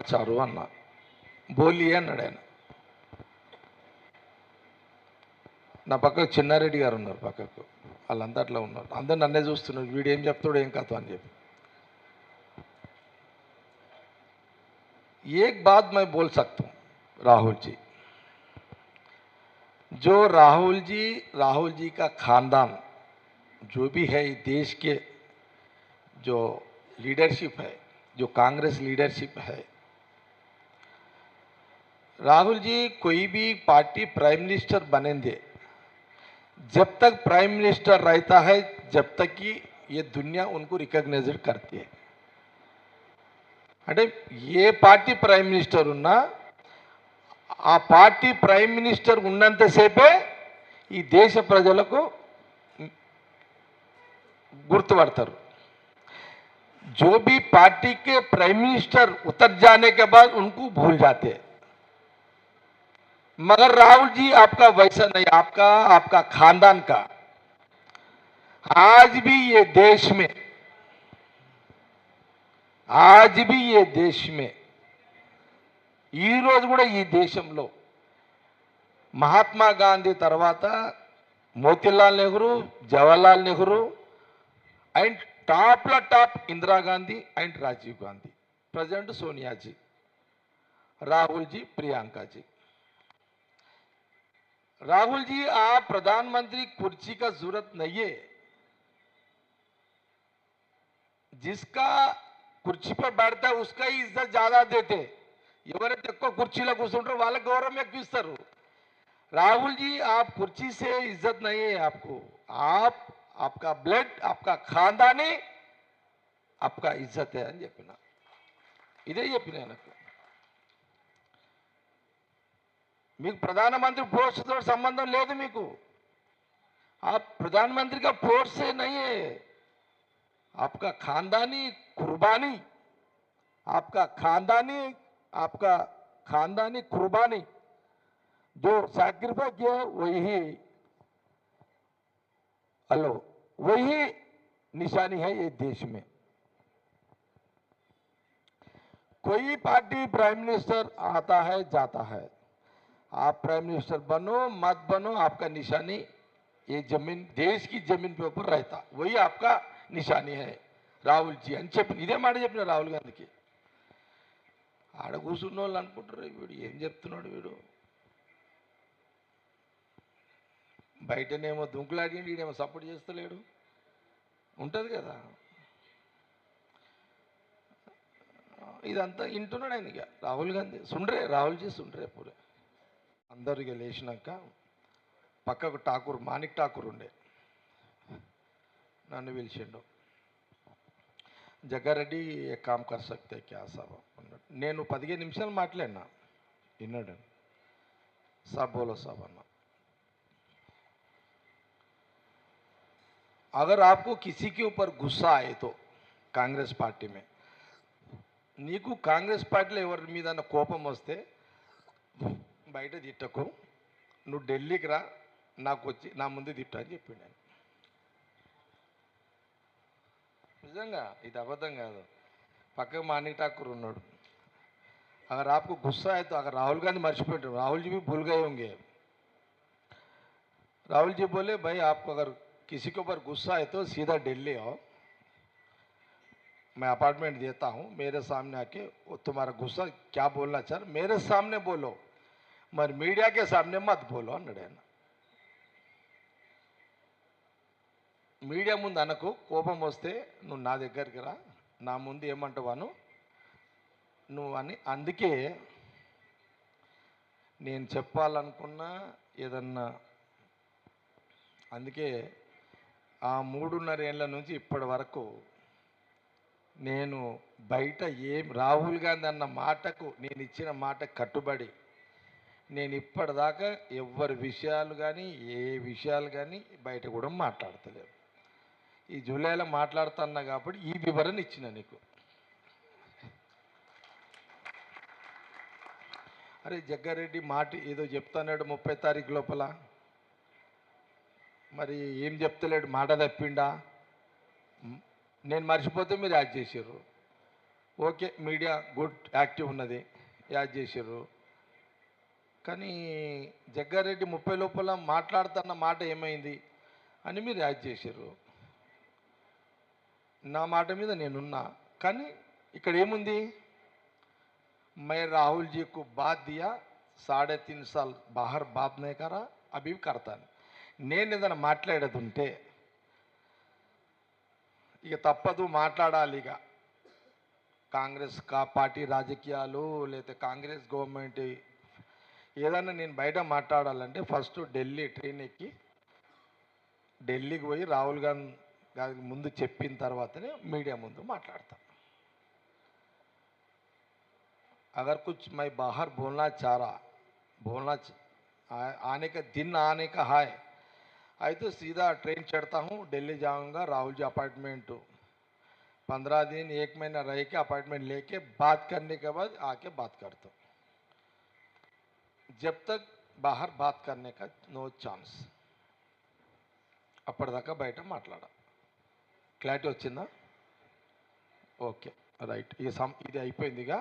మార్చారు అన్న. బోలి అన్నాడు ఆయన. నా పక్కకు చిన్నారెడ్డి గారు ఉన్నారు, పక్కకు వాళ్ళంతా అట్లా ఉన్నారు. అందరు నన్నే చూస్తున్నారు, వీడు ఏం చెప్తాడు ఏం కథ అని చెప్పి. एक बात मैं बोल सकता हूँ राहुल जी, जो राहुल जी का खानदान जो भी है इस देश के जो लीडरशिप है, जो कांग्रेस लीडरशिप है, राहुल जी कोई भी पार्टी प्राइम मिनिस्टर बनेंगे, जब तक प्राइम मिनिस्टर रहता है जब तक कि ये दुनिया उनको रिकॉग्नाइज करती है. అంటే ఏ పార్టీ ప్రైమ్ మినిస్టర్ ఉన్నా ఆ పార్టీ ప్రైమ్ మినిస్టర్ ఉన్నంతసేపే ఈ దేశ ప్రజలకు గుర్తుపడతారు. जो भी पार्टी के प्राइम मिनिस्टर उतर जाने के बाद उनको भूल जाते हैं. मगर राहुल जी आपका वैसा नहीं, आपका खानदान का आज भी ये देश में ఈ రోజు కూడా ఈ దేశంలో మహాత్మా గాంధీ తర్వాత మోతీలాల్ నెహ్రూ, జవహర్లాల్ నెహ్రూ అండ్ టాప్లో top Indira Gandhi and Rajiv Gandhi, president Sonia ji, Rahul ji, Priyanka ji. Rahul ji आप प्रधानमंत्री कुर्सी का जरूरत नहीं है. जिसका కుర్చీ పై बैठता है उसका ही इज्जत ज्यादा देते. ఎవరైతే ఎక్కువ కుర్చీలో కూర్చుంటారో వాళ్ళకి గౌరవం ఎక్కువ ఇస్తారు. राहुल जी आप कुर्सी से इज्जत नहीं है आपको, आपका ब्लड, आपका खानदानी आपका इज्जत है అని చెప్పిన. ఇదే చెప్పిన నాకు. మీకు ప్రధానమంత్రి పోస్ట్ తో సంబంధం లేదు. మీకు आप प्रधानमंत्री का पोस्ट से नहीं है. आपका खानदानी कुर्बानी, आपका खानदानी कुर्बानी जो सैक्रिफाइस किया वही निशानी है ये देश में. कोई पार्टी प्राइम मिनिस्टर आता है जाता है, आप प्राइम मिनिस्टर बनो मत बनो, आपका निशानी ये जमीन, देश की जमीन पे ऊपर रहता, वही आपका నిశాని హై రాహుల్ జీ అని చెప్పి ఇదే మాట చెప్పిన రాహుల్ గాంధీకి. ఆడ కూర్చున్న వాళ్ళు అనుకుంటారు వీడు ఏం చెప్తున్నాడు, వీడు బయటనేమో దుంకులాడి వీడేమో సపోర్ట్ చేస్తలేడు ఉంటుంది కదా. ఇదంతా వింటున్నాడు ఆయన. ఇక రాహుల్ గాంధీ సుండ్రే, రాహుల్ జీ సుండ్రే పూరే. అందరూ ఇక లేచినాక పక్కకు ఠాకూర్, మాణిక్ ఠాకూర్ ఉండే, నన్ను పిలిచిండు. జగ్గారెడ్డి ఏ కామ్ కర్ సక్తే క్యా సాబ్ అన్నాడు. నేను 15 నిమిషాలు మాట్లాడినా, విన్నాడు. సాబ్ బోలో సాబ్ అన్నా. अगर आपको किसी के ऊपर गुस्सा आए तो कांग्रेस पार्टी में, నీకు కాంగ్రెస్ పార్టీలో ఎవరి మీద కోపం వస్తే బయట తిట్టకు, నువ్వు ఢిల్లీకి రా, నాకు వచ్చి నా ముందు తిట్టు అని చెప్పిండు ఆయన. నిజంగా ఇది అబద్ధం కాదు. పక్కకు మాణిక్ ఠాకూర్ ఉన్నాడు. अगर आपको गुस्सा है तो अगर राहुल गांधी मर्चिपोइंट, राहुल जी भी भूल गए होंगे. राहुल जी बोले भाई आपको अगर किसी के ऊपर गुस्सा है तो सीधा दिल्ली आओ, मैं अपार्टमेंट देता हूँ, मेरे सामने आके वो तुम्हारा गुस्सा क्या बोलना चाह मेरे सामने बोलो, मगर मीडिया के सामने मत बोलो అన్నాడు ఆయన. మీడియా ముందు అనకు, కోపం వస్తే నువ్వు నా దగ్గరికి రా, నా ముందు ఏమంటావాను నువ్వు అని. అందుకే నేను చెప్పాలనుకున్నా ఏదన్నా, అందుకే ఆ 3.5 ఏళ్ళ నుంచి ఇప్పటి వరకు నేను బయట రాహుల్ గాంధీ అన్న మాటకు, నేను ఇచ్చిన మాట కట్టుబడి నేను ఇప్పటిదాకా ఎవరి విషయాలు కానీ ఏ విషయాలు కానీ బయట కూడా మాట్లాడతలేదు. ఈ జూలైలో మాట్లాడుతున్నా కాబట్టి ఈ వివరణ ఇచ్చిన నీకు. అరే జగ్గారెడ్డి మాట ఏదో చెప్తాన్నాడు 30 తారీఖు లోపల, మరి ఏం చెప్తలేడు, మాట తప్పిండా? నేను మర్చిపోతే మీరు యాడ్ చేసారు. ఓకే, మీడియా గుడ్ యాక్టివ్ ఉన్నది, యాడ్ చేసారు. కానీ జగ్గారెడ్డి 30 లోపల మాట్లాడుతున్న మాట ఏమైంది అని మీరు యాడ్ చేసారు. నా మాట మీద నేనున్నా. కానీ ఇక్కడ ఏముంది, मैं राहुल जी को बात दिया, 3.5 साल बाहर बात नहीं करा, अभी भी करता नहीं. నేను ఏదైనా మాట్లాడేది ఉంటే ఇక తప్పదు, మాట్లాడాలి. ఇక కాంగ్రెస్ పార్టీ రాజకీయాలు లేకపోతే కాంగ్రెస్ గవర్నమెంట్ ఏదన్నా నేను బయట మాట్లాడాలంటే ఫస్ట్ ఢిల్లీ ట్రైన్ ఎక్కి ఢిల్లీకి పోయి రాహుల్ గాంధీ గారికి ముందు చెప్పిన తర్వాతనే మీడియా ముందు మాట్లాడతాం. अगर कुछ मैं बाहर आने का दिन आने का है, आई तो सीधा ट्रेन चढ़ता हूँ, दिल्ली जाऊँगा, राहुल जी अपार्टमेंट 15 दिन 1 महीना रह के अपार्टमेंट लेके बात करने के बाद आके बात करता हूँ. जब तक बाहर बात करने का नो चांस. అప్పటిదాకా బయట మాట్లాడా. క్లారిటీ వచ్చిందా? Okay, right. ఇది అయిపోయిందిగా.